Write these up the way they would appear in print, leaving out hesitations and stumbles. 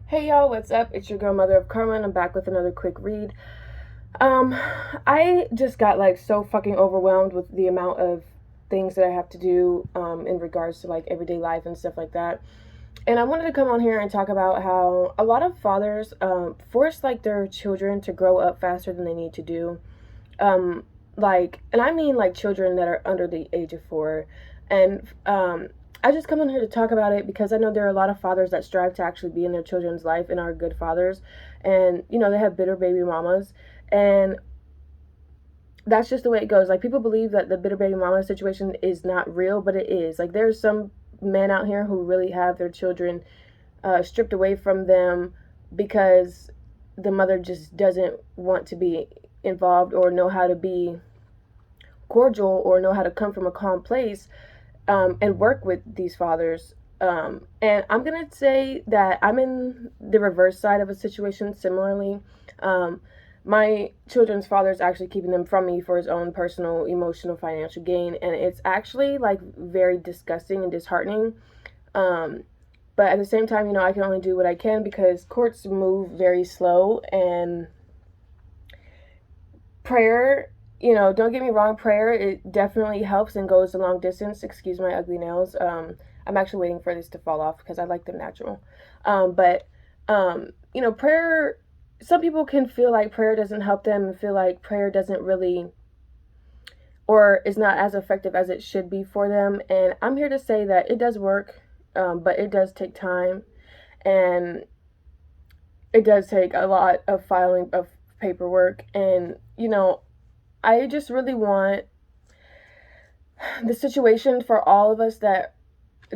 Hey y'all, what's up? It's your girl Mother of Karma, and I'm back with another quick read. I just got like so fucking overwhelmed with the amount of things that I have to do in regards to like everyday life and stuff like that. And I wanted to come on here and talk about how a lot of fathers force like their children to grow up faster than they need to do. And I mean like children that are under the age of 4. And I just come on here to talk about it because I know there are a lot of fathers that strive to actually be in their children's life and are good fathers. And, they have bitter baby mamas. And that's just the way it goes. Like, people believe that the bitter baby mama situation is not real, but it is. Like, there's some men out here who really have their children stripped away from them because the mother just doesn't want to be involved or know how to be cordial or know how to come from a calm place and work with these fathers. And I'm going to say that I'm in the reverse side of a situation similarly. My children's father is actually keeping them from me for his own personal, emotional, financial gain. And it's actually like very disgusting and disheartening. But at the same time, I can only do what I can because courts move very slow, and prayer, don't get me wrong, prayer, it definitely helps and goes a long distance. Excuse my ugly nails. I'm actually waiting for this to fall off because I like them natural. But prayer, some people can feel like prayer doesn't help them and feel like prayer doesn't really, or is not as effective as it should be for them. And I'm here to say that it does work, but it does take time, and it does take a lot of filing of paperwork. And I just really want the situation for all of us that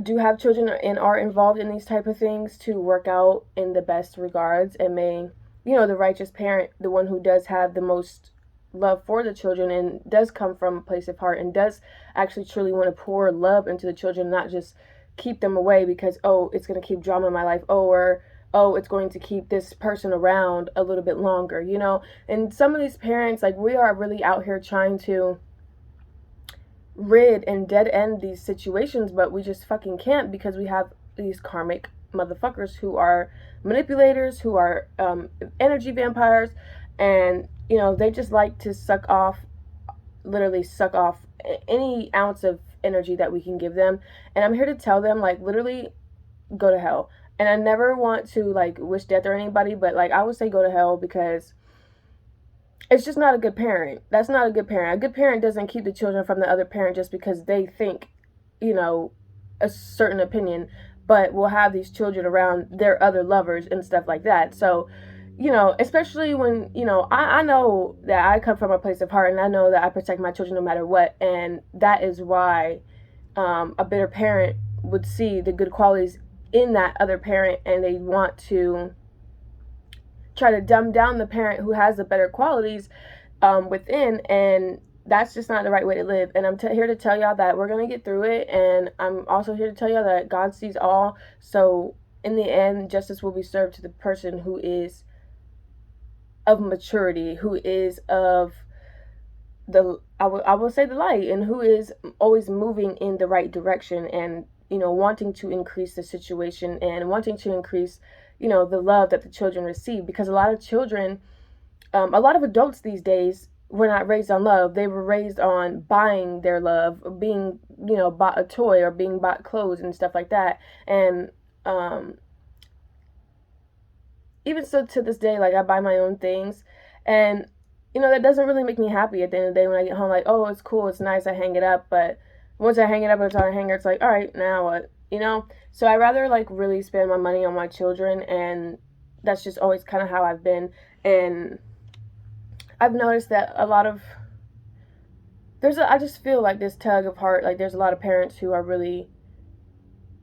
do have children and are involved in these type of things to work out in the best regards, and may the righteous parent, the one who does have the most love for the children and does come from a place of heart and does actually truly want to pour love into the children, not just keep them away because, oh, it's going to keep drama in my life, or oh, it's going to keep this person around a little bit longer. And some of these parents, like, we are really out here trying to rid and dead end these situations, but we just fucking can't because we have these karmic motherfuckers who are manipulators, who are energy vampires, and they just like to literally suck off any ounce of energy that we can give them. And I'm here to tell them, like, literally go to hell. And I never want to like wish death on anybody, but like I would say go to hell, because it's just not a good parent. That's not a good parent. A good parent doesn't keep the children from the other parent just because they think, a certain opinion, but will have these children around their other lovers and stuff like that. So, especially when, I know that I come from a place of heart, and I know that I protect my children no matter what. And that is why a bitter parent would see the good qualities in that other parent, and they want to try to dumb down the parent who has the better qualities within. And that's just not the right way to live. And I'm here to tell y'all that we're going to get through it. And I'm also here to tell y'all that God sees all. So in the end, justice will be served to the person who is of maturity, who is of I will say the light, and who is always moving in the right direction, and wanting to increase the situation and wanting to increase the love that the children receive. Because a lot of children, a lot of adults these days were not raised on love. They were raised on buying their love, being bought a toy or being bought clothes and stuff like that. And even so, to this day, like, I buy my own things, and that doesn't really make me happy at the end of the day when I get home. Like, oh, it's cool, it's nice, I hang it up, but once I hang it up and it's on a hanger, it's like, all right, now what? So I rather like really spend my money on my children, and that's just always kind of how I've been. And I've noticed that a lot of I just feel like this tug of heart. Like, there's a lot of parents who are really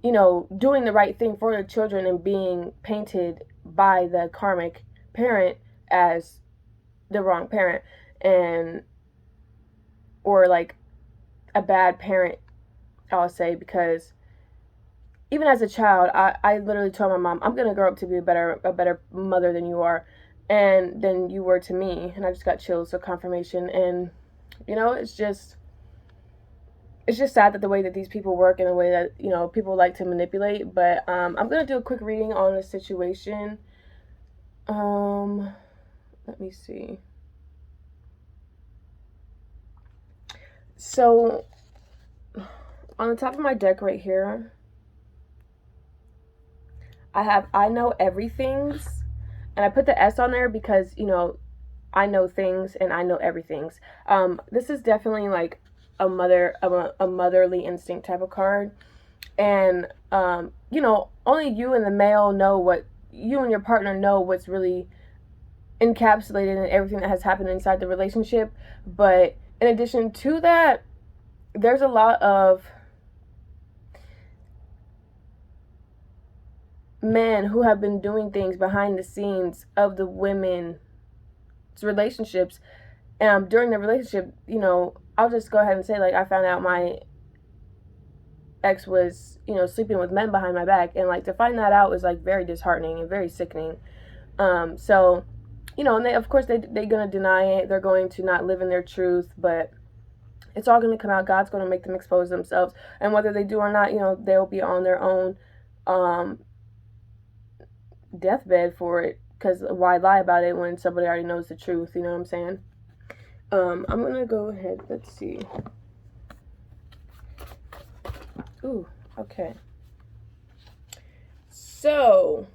doing the right thing for their children and being painted by the karmic parent as the wrong parent, and or like a bad parent, I'll say. Because even as a child, I literally told my mom, I'm gonna grow up to be a better mother than you are, and than you were to me. And I just got chills of confirmation. And it's it's just sad that the way that these people work and the way that, you know, people like to manipulate. But I'm going to do a quick reading on the situation. Let me see. So on the top of my deck right here, I have I know everything's, and I put the S on there because, you know, I know things and I know everything's. This is definitely like a motherly instinct type of card. And you know, only you and the male know what you and your partner know what's really encapsulated in everything that has happened inside the relationship. But in addition to that, there's a lot of men who have been doing things behind the scenes of the women's relationships. During the relationship, you know, I'll just go ahead and say, like, I found out my ex was, you know, sleeping with men behind my back, and like to find that out was like very disheartening and very sickening. So, you know, and they, of course, they're gonna deny it. They're going to not live in their truth, but it's all gonna come out. God's gonna make them expose themselves, and whether they do or not, you know, they'll be on their own deathbed for it. Because why lie about it when somebody already knows the truth? You know what I'm saying? I'm gonna go ahead. Let's see. Ooh, okay. So,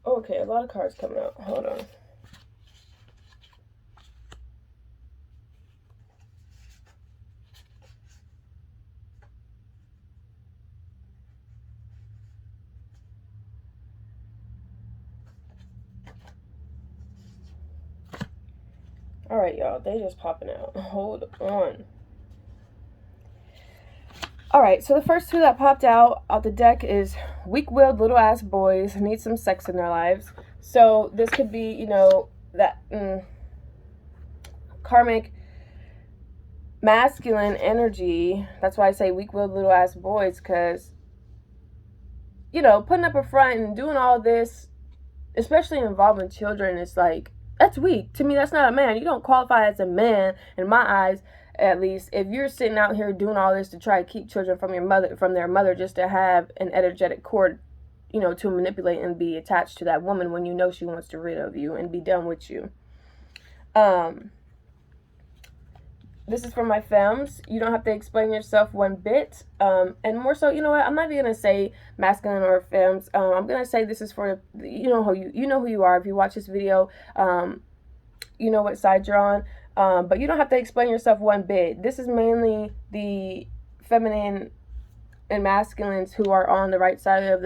okay, a lot of cards coming out. Hold on. All right, y'all, they just popping out. Hold on. All right, so the first two that popped out the deck is weak-willed little ass boys need some sex in their lives. So this could be, you know, that karmic masculine energy. That's why I say weak-willed little ass boys, because, you know, putting up a front and doing all this, especially involving children, is like, that's weak. To me, that's not a man. You don't qualify as a man, in my eyes, at least, if you're sitting out here doing all this to try to keep children from their mother, just to have an energetic cord, you know, to manipulate and be attached to that woman when you know she wants to rid of you and be done with you. This is for my femmes. You don't have to explain yourself one bit. And more so, you know what? I'm not even gonna say masculine or femmes. I'm gonna say this is for, you know who you are. If you watch this video, you know what side you're on. But you don't have to explain yourself one bit. This is mainly the feminine and masculines who are on the right side of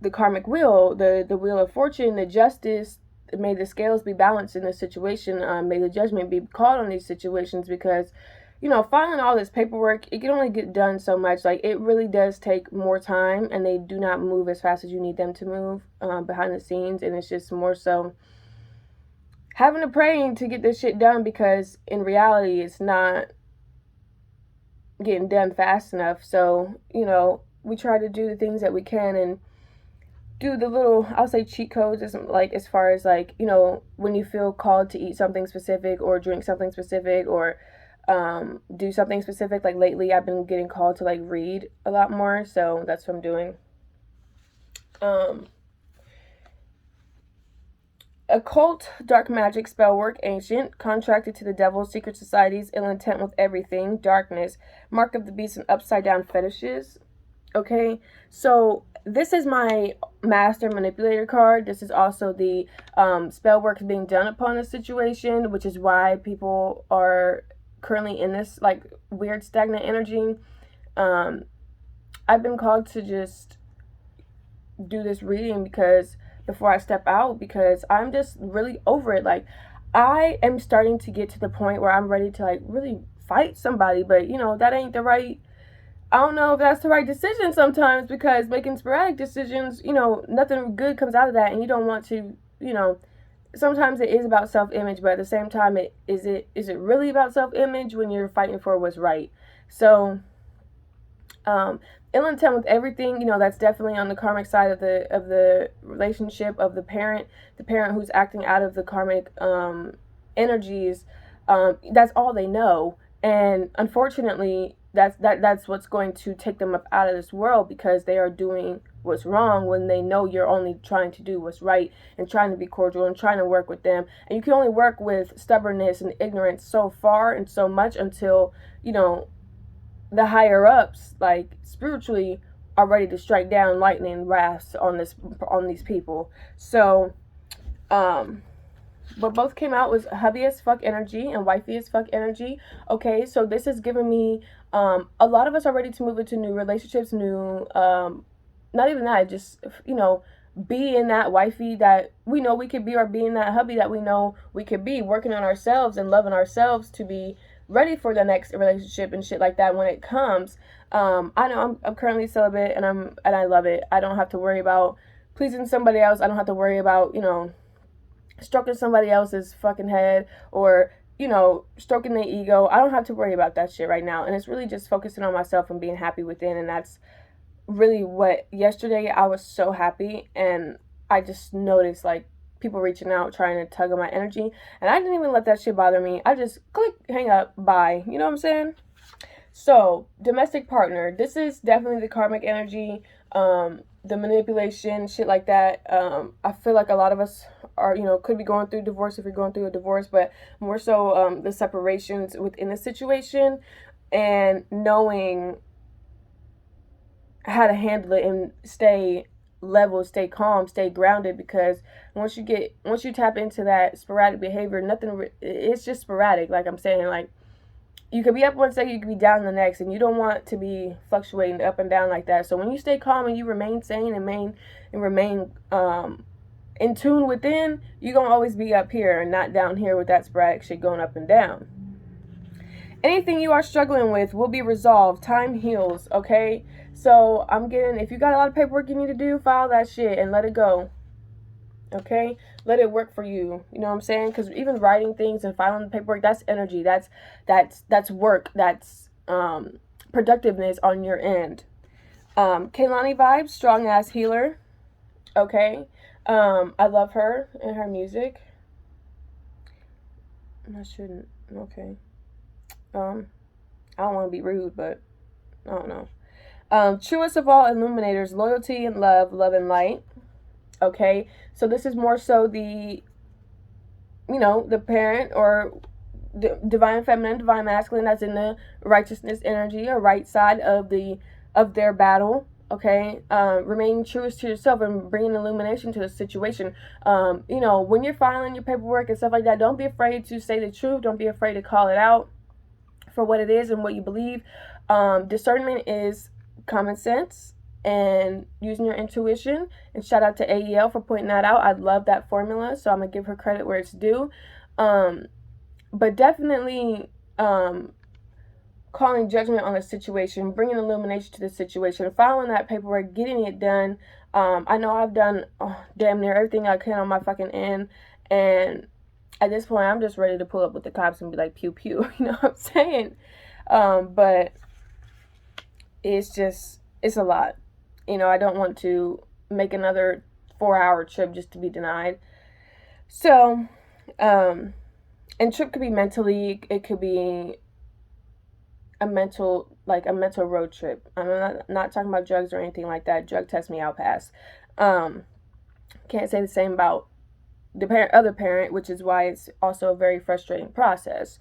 the karmic wheel, the wheel of fortune, the justice. May the scales be balanced in this situation. May the judgment be called on these situations, because, you know, filing all this paperwork, it can only get done so much. Like, it really does take more time, and they do not move as fast as you need them to move behind the scenes. And it's just more so having to praying to get this shit done, because in reality, it's not getting done fast enough. So, you know, we try to do the things that we can and do the little, I'll say, cheat codes, like, as far as, like, you know, when you feel called to eat something specific or drink something specific or do something specific. Like, lately I've been getting called to, like, read a lot more, so that's what I'm doing. Occult, dark magic, spell work, ancient, contracted to the devil, secret societies, ill intent with everything, darkness, mark of the beast, and upside down fetishes. Okay, so this is my master manipulator card. This is also the spell work being done upon a situation, which is why people are currently in this, like, weird stagnant energy. I've been called to just do this reading because before I step out, because I'm just really over it. Like, I am starting to get to the point where I'm ready to, like, really fight somebody, but, you know, that ain't the right, I don't know if that's the right decision sometimes, because making sporadic decisions, you know, nothing good comes out of that, and you don't want to, you know, sometimes it is about self-image, but at the same time, is it really about self-image when you're fighting for what's right? So Ill intent with everything, that's definitely on the karmic side of the relationship of the parent who's acting out of the karmic energies. That's all they know, and unfortunately, that's what's going to take them up out of this world, because they are doing what's wrong when they know you're only trying to do what's right and trying to be cordial and trying to work with them. And you can only work with stubbornness and ignorance so far and so much until the higher ups, like spiritually, are ready to strike down lightning wraths on these people. So what both came out was hubby as fuck energy and wifey as fuck energy. Okay, so this is giving me a lot of us are ready to move into new relationships, new not even that, just be in that wifey that we know we could be, or be in that hubby that we know we could be, working on ourselves and loving ourselves to be ready for the next relationship and shit like that when it comes. I know I'm currently celibate, and I love it. I don't have to worry about pleasing somebody else. I don't have to worry about stroking somebody else's fucking head, or stroking their ego. I don't have to worry about that shit right now, and it's really just focusing on myself and being happy within. And that's really what yesterday I was so happy, and I just noticed like people reaching out trying to tug on my energy, and I didn't even let that shit bother me. I just click, hang up, bye. You know what I'm saying? So domestic partner, this is definitely the karmic energy, the manipulation, shit like that. I feel like a lot of us are could be going through divorce, if you're going through a divorce, but more so the separations within the situation, and knowing how to handle it and stay level, stay calm, stay grounded, because once you tap into that sporadic behavior, it's just sporadic. Like I'm saying, like you could be up one second, you could be down the next, and you don't want to be fluctuating up and down like that. So when you stay calm and you remain sane and remain in tune within, you're gonna always be up here and not down here with that sporadic shit going up and down. Anything you are struggling with will be resolved. Time heals, okay? So I'm getting, if you got a lot of paperwork you need to do, file that shit and let it go. Okay? Let it work for you. You know what I'm saying? Because even writing things and filing the paperwork, that's energy. That's work. That's productiveness on your end. Kelani vibes, strong ass healer. Okay? I love her and her music. I shouldn't. Okay. I don't want to be rude, but I don't know. Truest of all illuminators, loyalty and love and light. Okay, so this is more so the parent, or the divine feminine, divine masculine, that's in the righteousness energy or right side of their battle. Okay, remaining truest to yourself and bringing illumination to the situation. When you're filing your paperwork and stuff like that, don't be afraid to say the truth. Don't be afraid to call it out for what it is and what you believe. Discernment is common sense and using your intuition, and shout out to AEL for pointing that out. I love that formula, so I'm gonna give her credit where it's due. But definitely calling judgment on the situation, bringing illumination to the situation, following that paperwork, getting it done. I know I've done damn near everything I can on my fucking end, and at this point, I'm just ready to pull up with the cops and be like, pew, pew. You know what I'm saying? But it's a lot. I don't want to make another 4-hour trip just to be denied. So, and trip could be mentally, it could be a mental road trip. I'm not talking about drugs or anything like that. Drug test me out pass. Can't say the same about the other parent, which is why it's also a very frustrating process.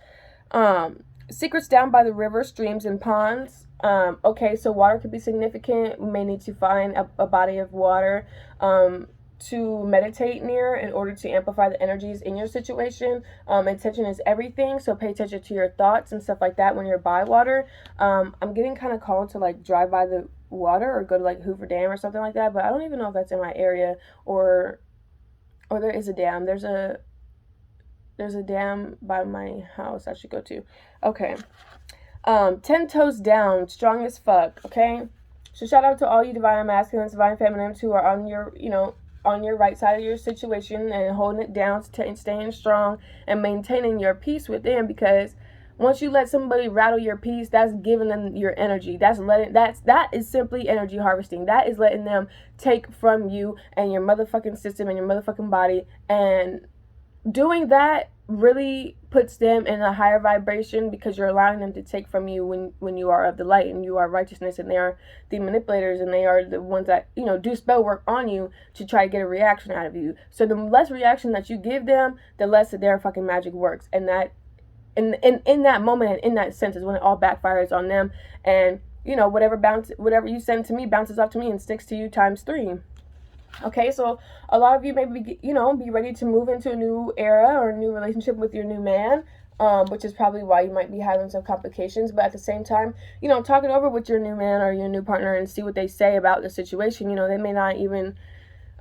Secrets down by the river, streams, and ponds. Okay, so water could be significant. We may need to find a body of water to meditate near in order to amplify the energies in your situation. Intention is everything, so pay attention to your thoughts and stuff like that when you're by water. I'm getting kind of called to like drive by the water or go to like Hoover Dam or something like that, but I don't even know if that's in my area, or there is a dam. There's a dam by my house I should go to. Okay. 10 toes down, strong as fuck, okay? So shout out to all you divine masculines, divine feminines who are on your right side of your situation and holding it down, staying strong and maintaining your peace within, because Once you let somebody rattle your peace, that's giving them your energy. That is simply energy harvesting. That is letting them take from you and your motherfucking system and your motherfucking body. And doing that really puts them in a higher vibration, because you're allowing them to take from you when you are of the light and you are righteousness, and they are the manipulators, and they are the ones that, you know, do spell work on you to try to get a reaction out of you. So the less reaction that you give them, the less that their fucking magic works. And that in that moment and in that sense is when it all backfires on them. And, you know, whatever you send to me bounces off to me and sticks to you times 3. Okay, so a lot of you may be, you know, be ready to move into a new era or a new relationship with your new man, which is probably why you might be having some complications. But at the same time, you know, talk it over with your new man or your new partner and see what they say about the situation. You know, they may not even,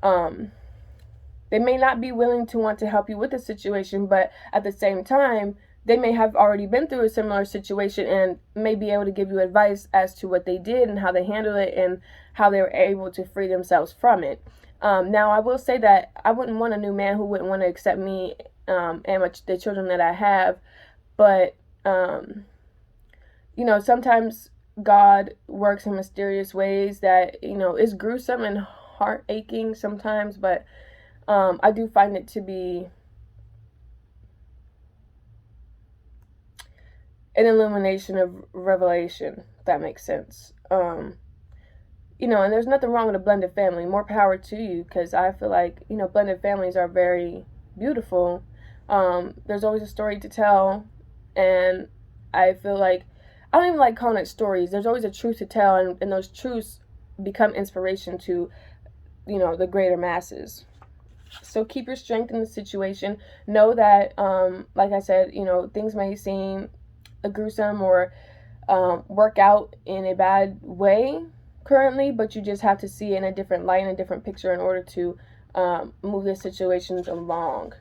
they may not be willing to want to help you with the situation, but at the same time, they may have already been through a similar situation and may be able to give you advice as to what they did and how they handled it and how they were able to free themselves from it. Now, I will say that I wouldn't want a new man who wouldn't want to accept me and the children that I have. But, you know, sometimes God works in mysterious ways that, you know, is gruesome and heart aching sometimes. But I do find it to be an illumination of revelation, if that makes sense. You know, and there's nothing wrong with a blended family. More power to you, because I feel like, you know, blended families are very beautiful. There's always a story to tell, and I feel like, I don't even like calling it stories. There's always a truth to tell, and those truths become inspiration to, you know, the greater masses. So keep your strength in the situation. Know that, like I said, you know, things may seem gruesome or work out in a bad way currently, but you just have to see it in a different light, in a different picture, in order to move the situations along.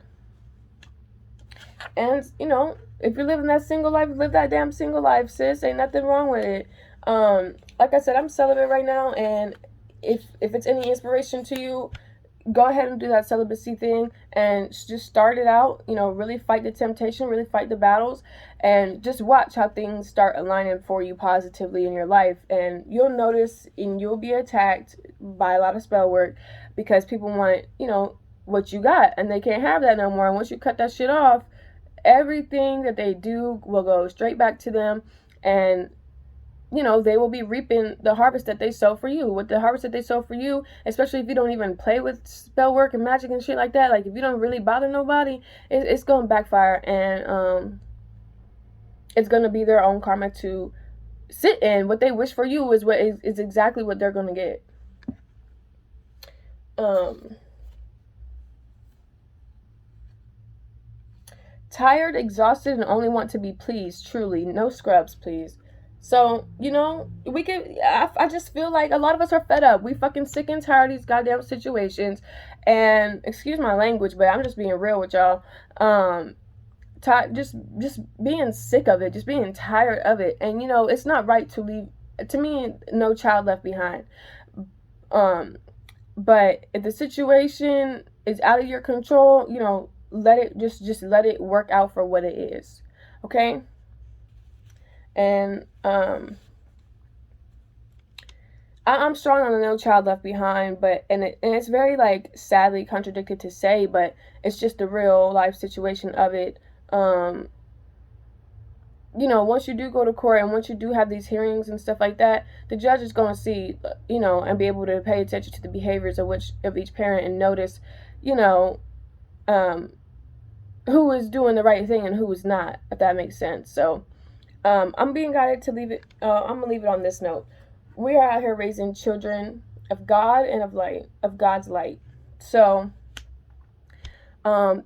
And, you know, if you're living that single life, live that damn single life, sis. Ain't nothing wrong with it. Like I said, I'm celibate right now, and if it's any inspiration to you, go ahead and do that celibacy thing and just start it out. You know, really fight the temptation, really fight the battles, and just watch how things start aligning for you positively in your life. And you'll notice, and you'll be attacked by a lot of spell work, because people want, you know, what you got, and they can't have that no more. And once you cut that shit off, everything that they do will go straight back to them, and, you know, they will be reaping the harvest that they sow for you. With the harvest that they sow for you, especially if you don't even play with spell work and magic and shit like that, like if you don't really bother nobody, it's going to backfire, and it's going to be their own karma to sit in. What they wish for you is exactly what they're going to get. Tired, exhausted, and only want to be pleased. Truly, no scrubs, please. So, you know, I just feel like a lot of us are fed up. We fucking sick and tired of these goddamn situations. And excuse my language, but I'm just being real with y'all. Just being sick of it, just being tired of it. And, you know, it's not right to leave, to me, no child left behind. But if the situation is out of your control, you know, let it just let it work out for what it is. Okay? And I'm strong on the no child left behind, but and it's very, like, sadly contradicted to say, but it's just the real life situation of it. You know, once you do go to court and once you do have these hearings and stuff like that, the judge is going to see, you know, and be able to pay attention to the behaviors of each parent, and notice, you know, who is doing the right thing and who is not, if that makes sense. So I'm being guided to leave it. I'm gonna leave it on this note. We are out here raising children of God and of light, of God's light. So, you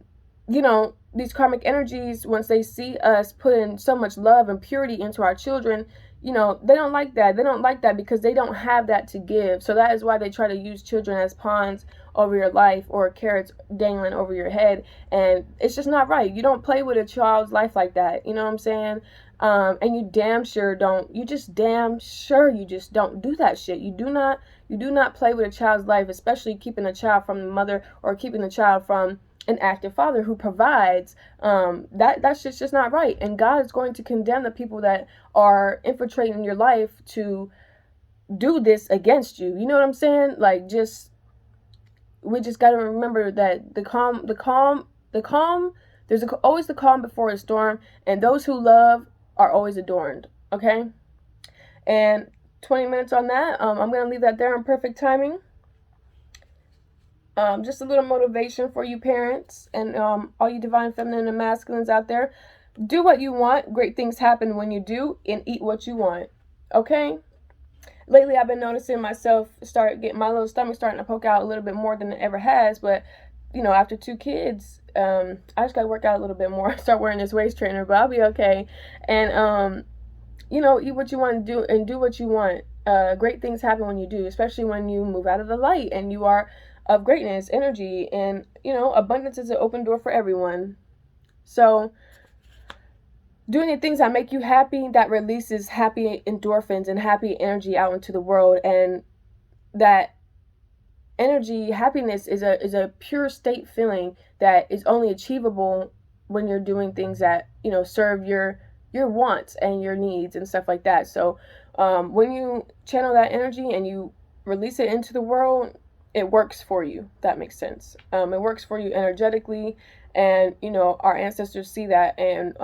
know, these karmic energies, once they see us putting so much love and purity into our children, you know, they don't like that. They don't like that because they don't have that to give. So that is why they try to use children as pawns over your life, or carrots dangling over your head. And it's just not right. You don't play with a child's life like that. You know what I'm saying? And you damn sure don't do that shit. You do not play with a child's life, especially keeping a child from the mother, or keeping the child from an active father who provides, that's just not right. And God is going to condemn the people that are infiltrating your life to do this against you. You know what I'm saying? Like, we just got to remember that the calm, there's always the calm before a storm, and those who love are always adorned. Okay? And 20 minutes on that. I'm going to leave that there in perfect timing. Just a little motivation for you parents and all you divine feminine and masculines out there. Do what you want. Great things happen when you do, and eat what you want. Okay? Lately, I've been noticing myself start getting my little stomach starting to poke out a little bit more than it ever has. But, you know, after 2 kids, I just got to work out a little bit more. Start wearing this waist trainer, but I'll be okay. And, you know, eat what you want to do and do what you want. Great things happen when you do, especially when you move out of the light and you are of greatness, energy, and, you know, abundance is an open door for everyone. So, doing the things that make you happy, that releases happy endorphins and happy energy out into the world. And that energy, happiness is a pure state feeling that is only achievable when you're doing things that, you know, serve your wants and your needs and stuff like that. So when you channel that energy and you release it into the world, it works for you. That makes sense. It works for you energetically, and, you know, our ancestors see that, and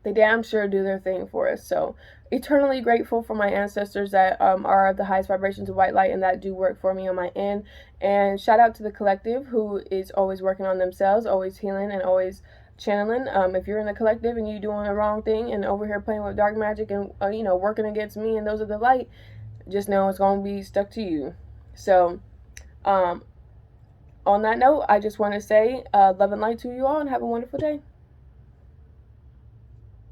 they damn sure do their thing for us. So eternally grateful for my ancestors that are the highest vibrations of white light, and that do work for me on my end. And shout out to the collective who is always working on themselves, always healing, and always channeling. If you're in the collective and you're doing the wrong thing and over here playing with dark magic and you know, working against me and those of the light, just know it's going to be stuck to you. So on that note, I just want to say love and light to you all, and have a wonderful day.